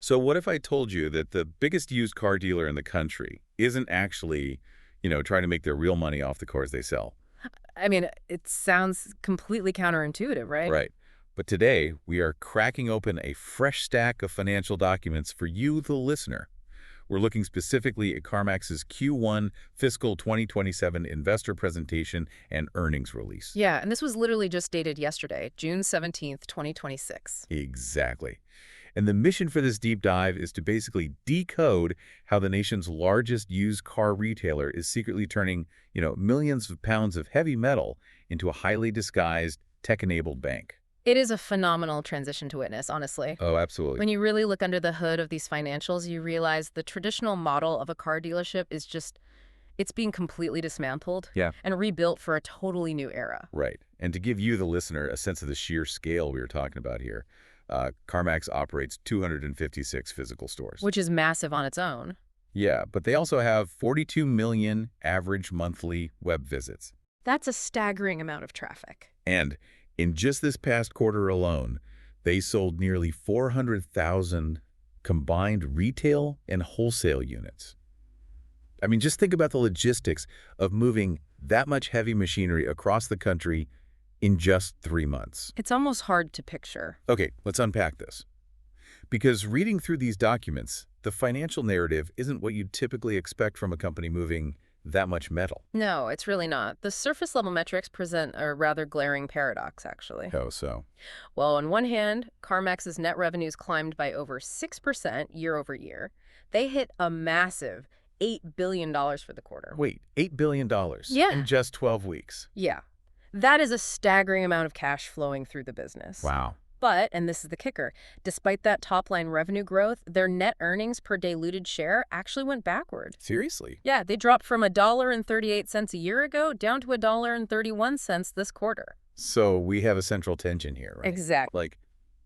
So what if I told you that the biggest used car dealer in the country isn't actually, trying to make their real money off the cars they sell? I mean, it sounds completely counterintuitive, right? Right. But today, we are cracking open a fresh stack of financial documents for you, the listener. We're looking specifically at CarMax's Q1 fiscal 2027 investor presentation and earnings release. Yeah, and this was literally just dated yesterday, June 17th, 2026. Exactly. And the mission for this deep dive is to basically decode how the nation's largest used car retailer is secretly turning, millions of pounds of heavy metal into a highly disguised, tech-enabled bank. It is a phenomenal transition to witness, honestly. Oh, absolutely. When you really look under the hood of these financials, you realize the traditional model of a car dealership is it's being completely dismantled Yeah, and rebuilt for a totally new era. right. And to give you, the listener, a sense of the sheer scale we were talking about here, CarMax operates 256 physical stores. Which is massive on its own. Yeah, but they also have 42 million average monthly web visits. That's a staggering amount of traffic. And in just this past quarter alone, they sold nearly 400,000 combined retail and wholesale units. I mean, just think about the logistics of moving that much heavy machinery across the country in just 3 months. It's almost hard to picture. Okay, let's unpack this. Because reading through these documents, the financial narrative isn't what you'd typically expect from a company moving that much metal. No, it's really not. The surface level metrics present a rather glaring paradox, actually. Oh, so? Well, on one hand, CarMax's net revenues climbed by over 6% year over year. They hit a massive $8 billion for the quarter. Wait, $8 billion Yeah. in just 12 weeks? Yeah. That is a staggering amount of cash flowing through the business. Wow. But, and this is the kicker, despite that top-line revenue growth, their net earnings per diluted share actually went backward. Seriously? Yeah, they dropped from $1.38 a year ago down to $1.31 this quarter. So we have a central tension here, right? Exactly. Like,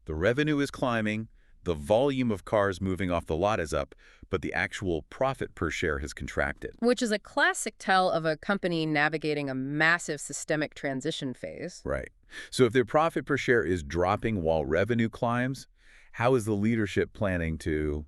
the revenue is climbing, the volume of cars moving off the lot is up, but the actual profit per share has contracted. Which is a classic tell of a company navigating a massive systemic transition phase. Right. So if their profit per share is dropping while revenue climbs, how is the leadership planning to,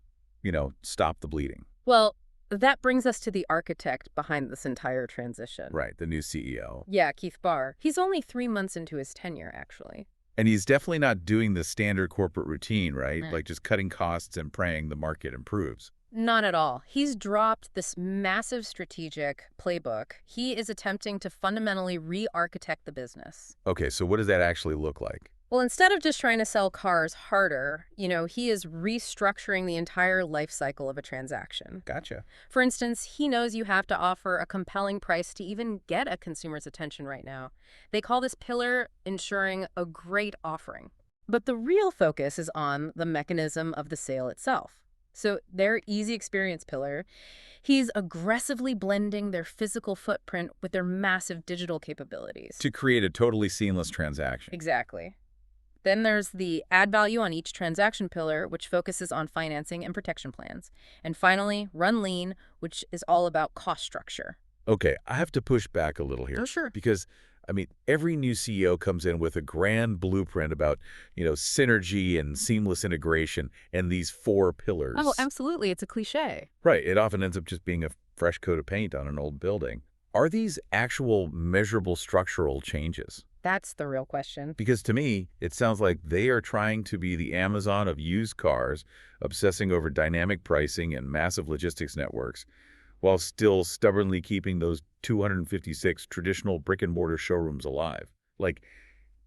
stop the bleeding? Well, that brings us to the architect behind this entire transition. Right, the new CEO. Yeah, Keith Barr. He's only 3 months into his tenure, actually. And he's definitely not doing the standard corporate routine, right? Mm. Like just cutting costs and praying the market improves. Not at all. He's dropped this massive strategic playbook. He is attempting to fundamentally re-architect the business. Okay, so what does that actually look like? Well, instead of just trying to sell cars harder, he is restructuring the entire life cycle of a transaction. Gotcha. For instance, he knows you have to offer a compelling price to even get a consumer's attention right now. They call this pillar ensuring a great offering. But the real focus is on the mechanism of the sale itself. So their easy experience pillar, he's aggressively blending their physical footprint with their massive digital capabilities. To create a totally seamless transaction. Exactly. Then there's the add value on each transaction pillar, which focuses on financing and protection plans. And finally, run lean, which is all about cost structure. Okay, I have to push back a little here. Oh, sure. Because, every new CEO comes in with a grand blueprint about, synergy and seamless integration and these 4 pillars. Oh, absolutely. It's a cliche. Right. It often ends up just being a fresh coat of paint on an old building. Are these actual measurable structural changes? That's the real question. Because to me, it sounds like they are trying to be the Amazon of used cars, obsessing over dynamic pricing and massive logistics networks, while still stubbornly keeping those 256 traditional brick-and-mortar showrooms alive. Like,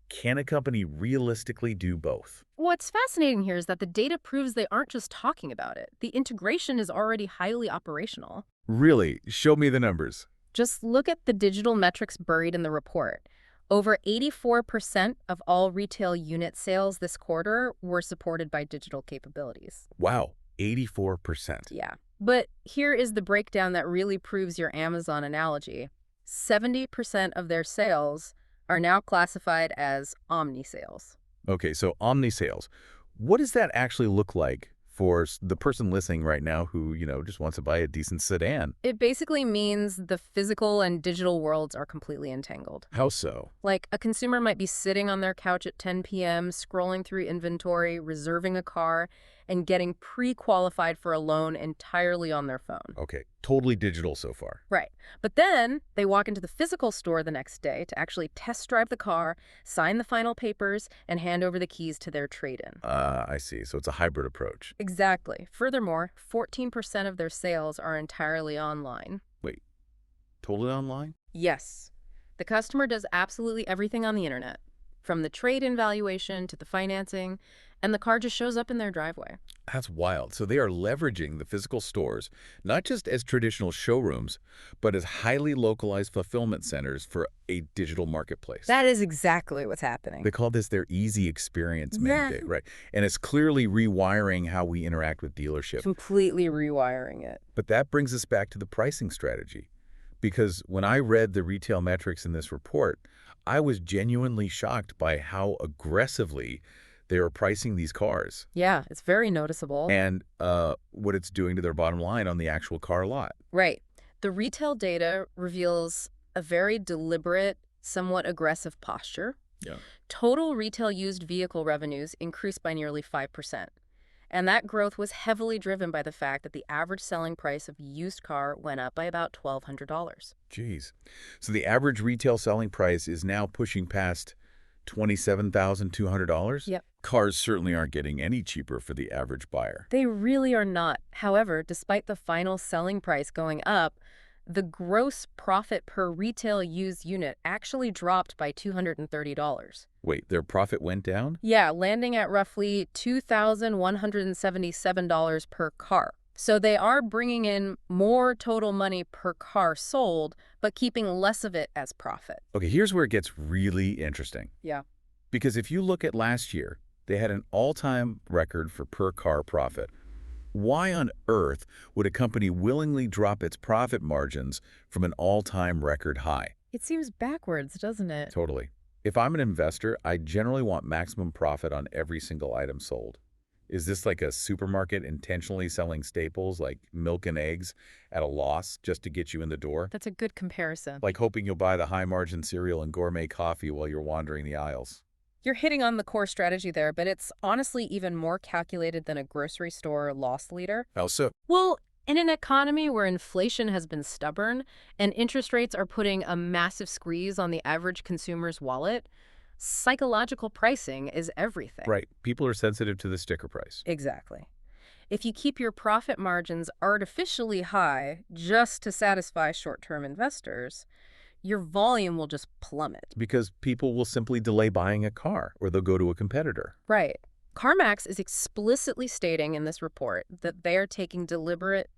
can a company realistically do both? What's fascinating here is that the data proves they aren't just talking about it. The integration is already highly operational. Really? Show me the numbers. Just look at the digital metrics buried in the report. Over 84% of all retail unit sales this quarter were supported by digital capabilities. Wow, 84%. Yeah. But here is the breakdown that really proves your Amazon analogy. 70% of their sales are now classified as omni-sales. Okay, so omni-sales. What does that actually look like for the person listening right now who, just wants to buy a decent sedan? It basically means the physical and digital worlds are completely entangled. How so? Like, a consumer might be sitting on their couch at 10 p.m., scrolling through inventory, reserving a car, and getting pre-qualified for a loan entirely on their phone. Okay, totally digital so far. Right. But then they walk into the physical store the next day to actually test drive the car, sign the final papers, and hand over the keys to their trade-in. I see. So it's a hybrid approach. Exactly. Furthermore, 14% of their sales are entirely online. Wait, totally online? Yes. The customer does absolutely everything on the internet, from the trade-in valuation to the financing, and the car just shows up in their driveway. That's wild. So they are leveraging the physical stores, not just as traditional showrooms, but as highly localized fulfillment centers for a digital marketplace. That is exactly what's happening. They call this their easy experience Yeah. mandate, right? And it's clearly rewiring how we interact with dealerships. Completely rewiring it. But that brings us back to the pricing strategy. Because when I read the retail metrics in this report, I was genuinely shocked by how aggressively they are pricing these cars Yeah, it's very noticeable. and what it's doing to their bottom line on the actual car lot. Right. The retail data reveals a very deliberate, somewhat aggressive posture. Yeah. Total retail used vehicle revenues increased by nearly 5%. And that growth was heavily driven by the fact that the average selling price of a used car went up by about $1,200. Geez. So the average retail selling price is now pushing past $27,200? Yep. Cars certainly aren't getting any cheaper for the average buyer. They really are not. However, despite the final selling price going up, the gross profit per retail used unit actually dropped by $230. Wait, their profit went down? Yeah, landing at roughly $2,177 per car. So they are bringing in more total money per car sold, but keeping less of it as profit. Okay, here's where it gets really interesting. Yeah. Because if you look at last year, they had an all-time record for per-car profit. Why on earth would a company willingly drop its profit margins from an all-time record high? It seems backwards, doesn't it? Totally. If I'm an investor, I generally want maximum profit on every single item sold. Is this like a supermarket intentionally selling staples like milk and eggs at a loss just to get you in the door? That's a good comparison. Like hoping you'll buy the high-margin cereal and gourmet coffee while you're wandering the aisles. You're hitting on the core strategy there, but it's honestly even more calculated than a grocery store loss leader. How so? Well, in an economy where inflation has been stubborn and interest rates are putting a massive squeeze on the average consumer's wallet, psychological pricing is everything. Right. People are sensitive to the sticker price. Exactly. If you keep your profit margins artificially high just to satisfy short-term investors, your volume will just plummet. Because people will simply delay buying a car or they'll go to a competitor. Right. CarMax is explicitly stating in this report that they are taking deliberate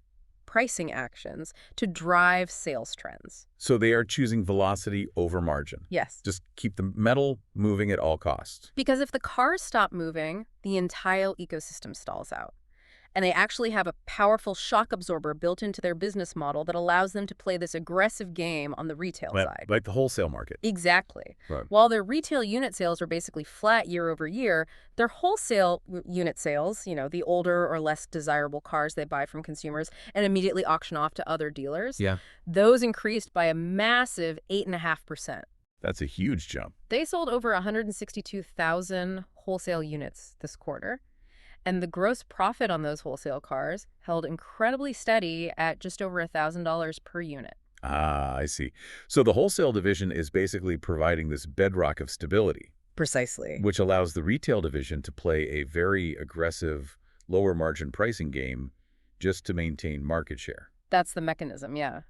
pricing actions to drive sales trends. So they are choosing velocity over margin. Yes. Just keep the metal moving at all costs. Because if the cars stop moving, the entire ecosystem stalls out. And they actually have a powerful shock absorber built into their business model that allows them to play this aggressive game on the retail side. Like the wholesale market. Exactly. Right. While their retail unit sales are basically flat year over year, their wholesale unit sales, the older or less desirable cars they buy from consumers and immediately auction off to other dealers, Yeah. those increased by a massive 8.5%. That's a huge jump. They sold over 162,000 wholesale units this quarter. And the gross profit on those wholesale cars held incredibly steady at just over $1,000 per unit. Ah, I see. So the wholesale division is basically providing this bedrock of stability, Precisely. which allows the retail division to play a very aggressive, lower margin pricing game just to maintain market share. That's the mechanism, yeah.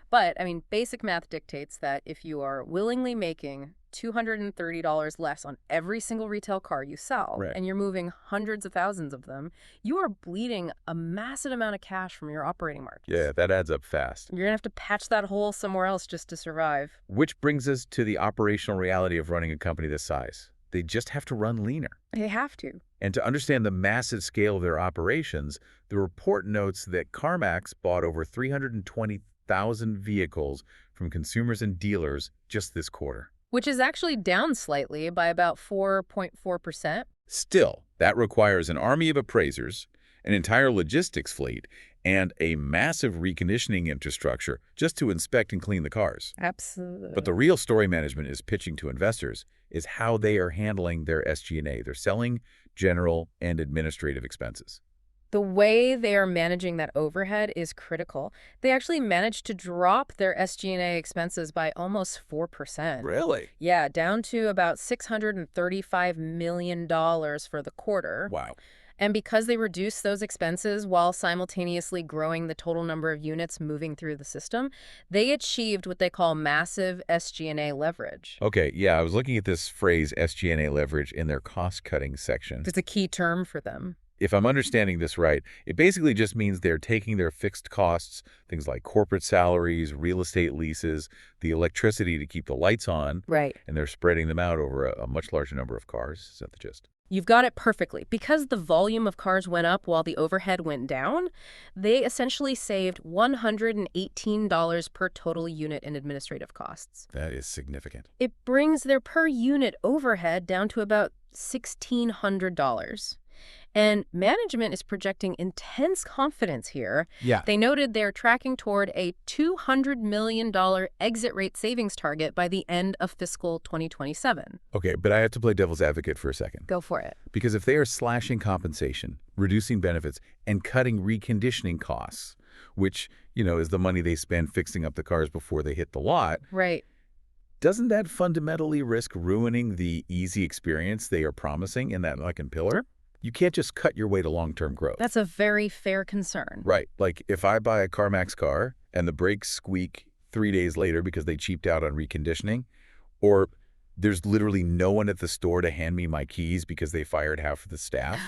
But, basic math dictates that if you are willingly making $230 less on every single retail car you sell, Right. and you're moving hundreds of thousands of them, you are bleeding a massive amount of cash from your operating margins. Yeah, that adds up fast. You're going to have to patch that hole somewhere else just to survive. Which brings us to the operational reality of running a company this size. They just have to run leaner. They have to. And to understand the massive scale of their operations, the report notes that CarMax bought over 320,000 vehicles from consumers and dealers just this quarter. Which is actually down slightly by about 4.4%. Still, that requires an army of appraisers, an entire logistics fleet, and a massive reconditioning infrastructure just to inspect and clean the cars. Absolutely. But the real story management is pitching to investors is how they are handling their SG&A, their selling, general, and administrative expenses. The way they are managing that overhead is critical. They actually managed to drop their SG&A expenses by almost 4%. Really? Yeah, down to about $635 million for the quarter. Wow. And because they reduced those expenses while simultaneously growing the total number of units moving through the system, they achieved what they call massive SG&A leverage. Okay, yeah, I was looking at this phrase SG&A leverage in their cost-cutting section. It's a key term for them. If I'm understanding this right, it basically just means they're taking their fixed costs, things like corporate salaries, real estate leases, the electricity to keep the lights on, Right. and they're spreading them out over a much larger number of cars. Is that the gist? You've got it perfectly. Because the volume of cars went up while the overhead went down, they essentially saved $118 per total unit in administrative costs. That is significant. It brings their per unit overhead down to about $1,600. And management is projecting intense confidence here. Yeah. They noted they're tracking toward a $200 million exit rate savings target by the end of fiscal 2027. Okay, but I have to play devil's advocate for a second. Go for it. Because if they are slashing compensation, reducing benefits, and cutting reconditioning costs, which, is the money they spend fixing up the cars before they hit the lot, Right. doesn't that fundamentally risk ruining the easy experience they are promising in that second pillar? You can't just cut your way to long-term growth. That's a very fair concern. Right. Like if I buy a CarMax car and the brakes squeak 3 days later because they cheaped out on reconditioning, or there's literally no one at the store to hand me my keys because they fired half of the staff,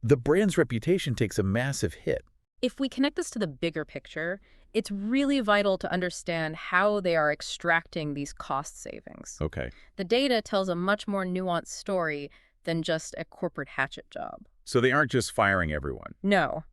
the brand's reputation takes a massive hit. If we connect this to the bigger picture, it's really vital to understand how they are extracting these cost savings. Okay. The data tells a much more nuanced story than just a corporate hatchet job. So they aren't just firing everyone. No.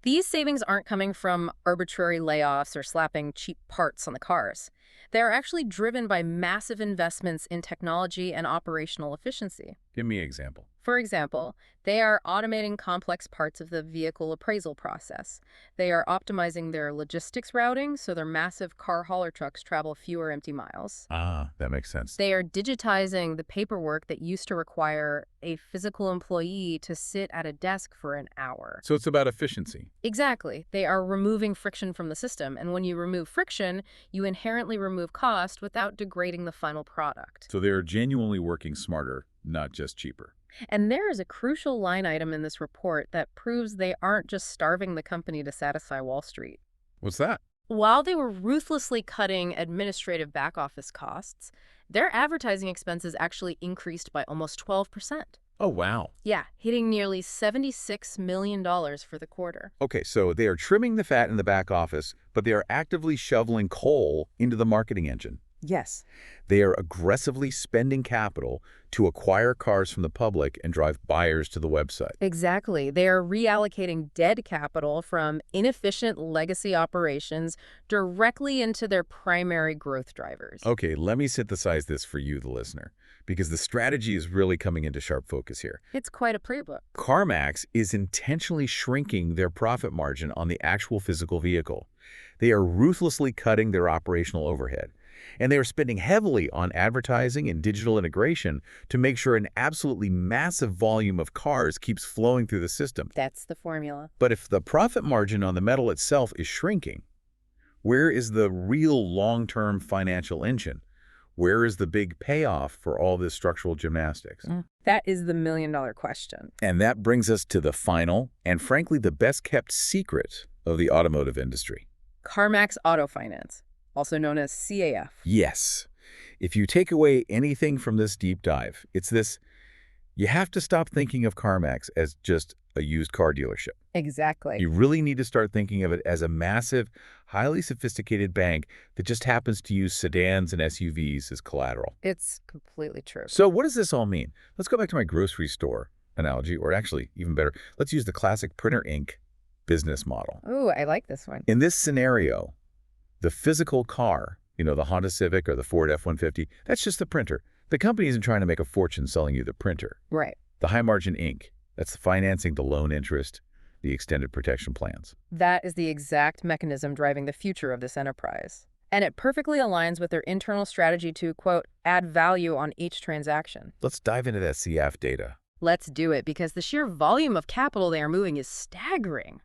These savings aren't coming from arbitrary layoffs or slapping cheap parts on the cars. They are actually driven by massive investments in technology and operational efficiency. Give me an example. For example, they are automating complex parts of the vehicle appraisal process. They are optimizing their logistics routing so their massive car hauler trucks travel fewer empty miles. Ah, that makes sense. They are digitizing the paperwork that used to require a physical employee to sit at a desk for an hour. So it's about efficiency. Exactly. They are removing friction from the system, and when you remove friction, you inherently remove cost without degrading the final product. So they're genuinely working smarter, not just cheaper. And there is a crucial line item in this report that proves they aren't just starving the company to satisfy Wall Street. What's that? While they were ruthlessly cutting administrative back-office costs, their advertising expenses actually increased by almost 12%. Oh, wow. Yeah, hitting nearly $76 million for the quarter. Okay, so they are trimming the fat in the back office, but they are actively shoveling coal into the marketing engine. Yes. They are aggressively spending capital to acquire cars from the public and drive buyers to the website. Exactly. They are reallocating dead capital from inefficient legacy operations directly into their primary growth drivers. Okay, let me synthesize this for you, the listener, because the strategy is really coming into sharp focus here. It's quite a playbook. CarMax is intentionally shrinking their profit margin on the actual physical vehicle. They are ruthlessly cutting their operational overhead. And they are spending heavily on advertising and digital integration to make sure an absolutely massive volume of cars keeps flowing through the system. That's the formula. But if the profit margin on the metal itself is shrinking, where is the real long-term financial engine? Where is the big payoff for all this structural gymnastics? That is the million-dollar question. And that brings us to the final and, frankly, the best-kept secret of the automotive industry. CarMax Auto Finance, also known as CAF. Yes. If you take away anything from this deep dive, it's this: you have to stop thinking of CarMax as just a used car dealership. Exactly. You really need to start thinking of it as a massive, highly sophisticated bank that just happens to use sedans and SUVs as collateral. It's completely true. So what does this all mean? Let's go back to my grocery store analogy, or actually, even better, let's use the classic printer ink business model. Ooh, I like this one. In this scenario, the physical car, the Honda Civic or the Ford F-150, that's just the printer. The company isn't trying to make a fortune selling you the printer. Right. The high-margin ink, that's the financing, the loan interest, the extended protection plans. That is the exact mechanism driving the future of this enterprise. And it perfectly aligns with their internal strategy to, quote, add value on each transaction. Let's dive into that CAF data. Let's do it because the sheer volume of capital they are moving is staggering.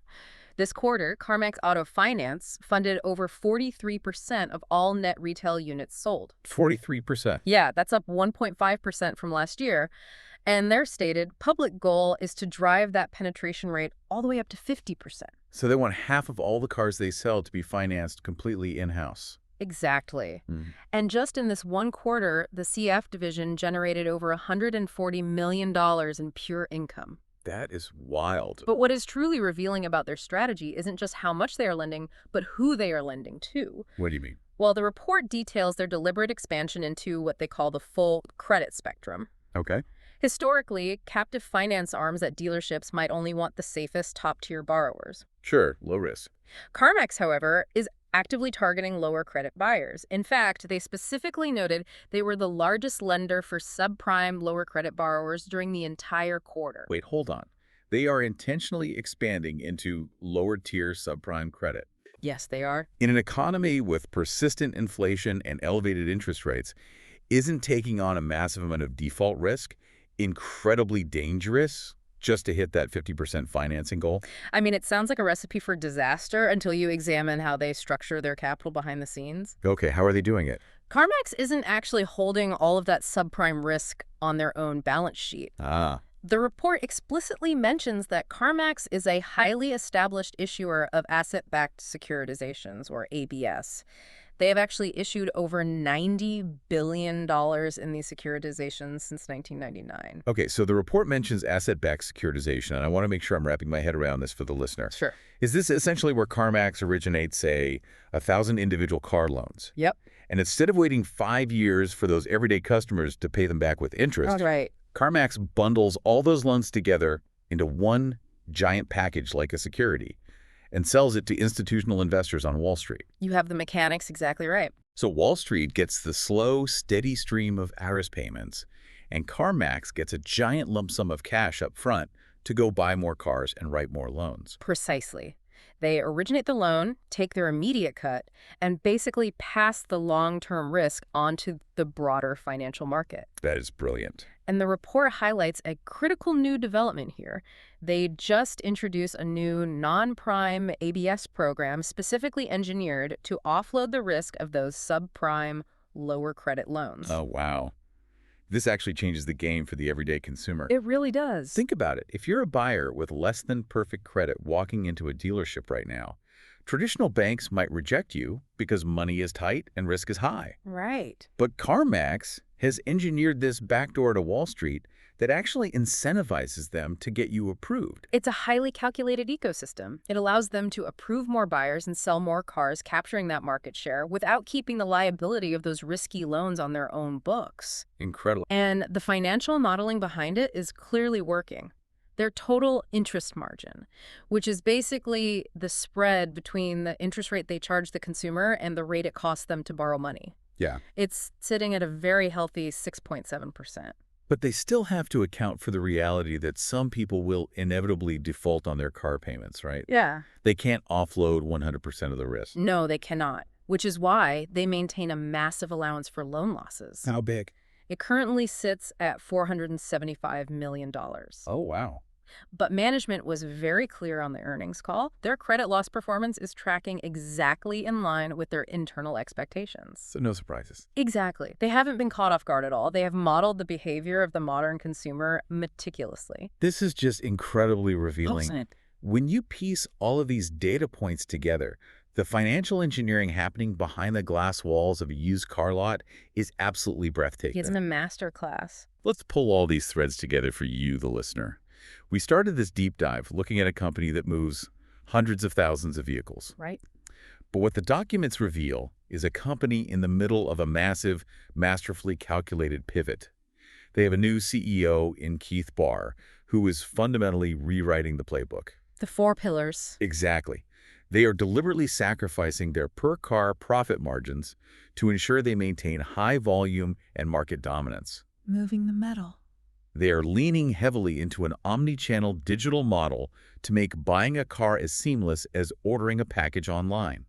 This quarter, CarMax Auto Finance funded over 43% of all net retail units sold. 43%. Yeah, that's up 1.5% from last year. And their stated public goal is to drive that penetration rate all the way up to 50%. So they want half of all the cars they sell to be financed completely in-house. Exactly. Mm. And just in this one quarter, the CF division generated over $140 million in pure income. That is wild. But what is truly revealing about their strategy isn't just how much they are lending, but who they are lending to. What do you mean? Well, the report details their deliberate expansion into what they call the full credit spectrum. Okay. Historically, captive finance arms at dealerships might only want the safest top-tier borrowers. Sure, low risk. CarMax, however, is actively targeting lower credit buyers. In fact, they specifically noted they were the largest lender for subprime lower credit borrowers during the entire quarter. Wait, hold on. They are intentionally expanding into lower-tier subprime credit. Yes, they are. In an economy with persistent inflation and elevated interest rates, isn't taking on a massive amount of default risk incredibly dangerous just to hit that 50% financing goal? I mean, it sounds like a recipe for disaster until you examine how they structure their capital behind the scenes. Okay, how are they doing it? CarMax isn't actually holding all of that subprime risk on their own balance sheet. Ah, The report explicitly mentions that CarMax is a highly established issuer of asset-backed securitizations, or ABS. They have actually issued over $90 billion in these securitizations since 1999. okay, so the report mentions asset-backed securitization, and I want to make sure I'm wrapping my head around this for the listener. Sure. Is this essentially where CarMax originates, say, 1,000 individual car loans? Yep. And instead of waiting 5 years for those everyday customers to pay them back with interest, Right. CarMax bundles all those loans together into one giant package like a security and sells it to institutional investors on Wall Street. You have the mechanics exactly right. So Wall Street gets the slow, steady stream of ARIS payments, and CarMax gets a giant lump sum of cash up front to go buy more cars and write more loans. Precisely. They originate the loan, take their immediate cut, and basically pass the long-term risk onto the broader financial market. That is brilliant. And the report highlights a critical new development here. They just introduced a new non-prime ABS program specifically engineered to offload the risk of those subprime, lower credit loans. Oh, wow. This actually changes the game for the everyday consumer. It really does. Think about it. If you're a buyer with less than perfect credit walking into a dealership right now, traditional banks might reject you because money is tight and risk is high. Right. But CarMax has engineered this backdoor to Wall Street that actually incentivizes them to get you approved. It's a highly calculated ecosystem. It allows them to approve more buyers and sell more cars, capturing that market share without keeping the liability of those risky loans on their own books. Incredible. And the financial modeling behind it is clearly working. Their total interest margin, which is basically the spread between the interest rate they charge the consumer and the rate it costs them to borrow money. Yeah. It's sitting at a very healthy 6.7%. But they still have to account for the reality that some people will inevitably default on their car payments, right? Yeah. They can't offload 100% of the risk. No, they cannot, which is why they maintain a massive allowance for loan losses. How big? It currently sits at $475 million. Oh, wow. But management was very clear on the earnings call. Their credit loss performance is tracking exactly in line with their internal expectations. So no surprises. Exactly. They haven't been caught off guard at all. They have modeled the behavior of the modern consumer meticulously. This is just incredibly revealing. Isn't it? When you piece all of these data points together, the financial engineering happening behind the glass walls of a used car lot is absolutely breathtaking. He's in a master class. Let's pull all these threads together for you, the listener. We started this deep dive looking at a company that moves hundreds of thousands of vehicles. Right. But what the documents reveal is a company in the middle of a massive, masterfully calculated pivot. They have a new CEO in Keith Barr, who is fundamentally rewriting the playbook. The 4 pillars. Exactly. They are deliberately sacrificing their per-car profit margins to ensure they maintain high volume and market dominance. Moving the metal. They are leaning heavily into an omni-channel digital model to make buying a car as seamless as ordering a package online.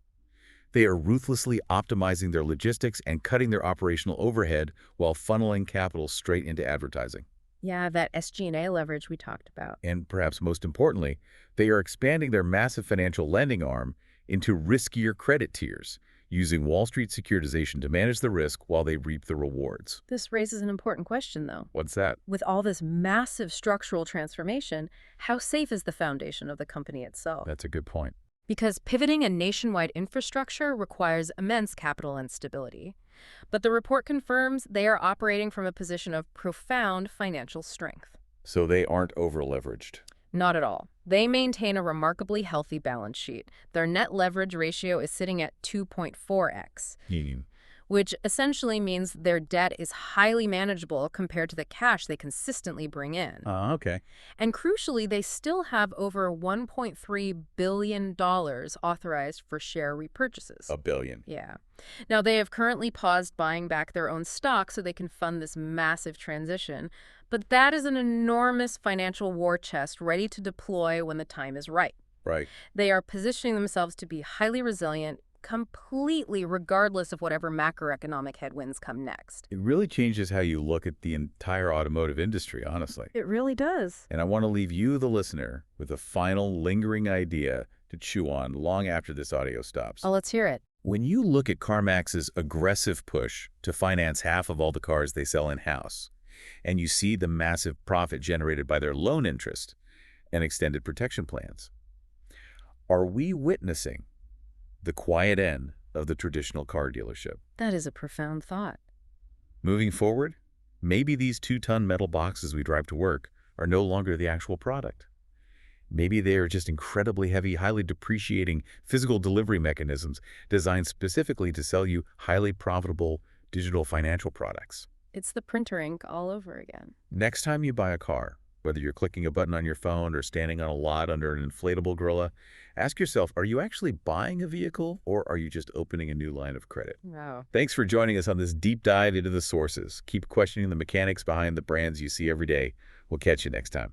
They are ruthlessly optimizing their logistics and cutting their operational overhead while funneling capital straight into advertising. Yeah, that SG&A leverage we talked about. And perhaps most importantly, they are expanding their massive financial lending arm into riskier credit tiers, using Wall Street securitization to manage the risk while they reap the rewards. This raises an important question, though. What's that? With all this massive structural transformation, how safe is the foundation of the company itself? That's a good point. Because pivoting a nationwide infrastructure requires immense capital and stability. But the report confirms they are operating from a position of profound financial strength. So they aren't over-leveraged. Not at all. They maintain a remarkably healthy balance sheet. Their net leverage ratio is sitting at 2.4x, Meaning, which essentially means their debt is highly manageable compared to the cash they consistently bring in. okay. And crucially, they still have over $1.3 billion authorized for share repurchases. $1 billion. Yeah. Now, they have currently paused buying back their own stock so they can fund this massive transition, but that is an enormous financial war chest ready to deploy when the time is right. Right. They are positioning themselves to be highly resilient, completely regardless of whatever macroeconomic headwinds come next. It really changes how you look at the entire automotive industry, honestly. It really does. And I want to leave you, the listener, with a final lingering idea to chew on long after this audio stops. Oh, let's hear it. When you look at CarMax's aggressive push to finance half of all the cars they sell in-house, and you see the massive profit generated by their loan interest and extended protection plans, are we witnessing the quiet end of the traditional car dealership? That is a profound thought. Moving forward, maybe these 2-ton metal boxes we drive to work are no longer the actual product. Maybe they are just incredibly heavy, highly depreciating physical delivery mechanisms designed specifically to sell you highly profitable digital financial products. It's the printer ink all over again. Next time you buy a car, whether you're clicking a button on your phone or standing on a lot under an inflatable gorilla, ask yourself, are you actually buying a vehicle or are you just opening a new line of credit? Wow. Thanks for joining us on this deep dive into the sources. Keep questioning the mechanics behind the brands you see every day. We'll catch you next time.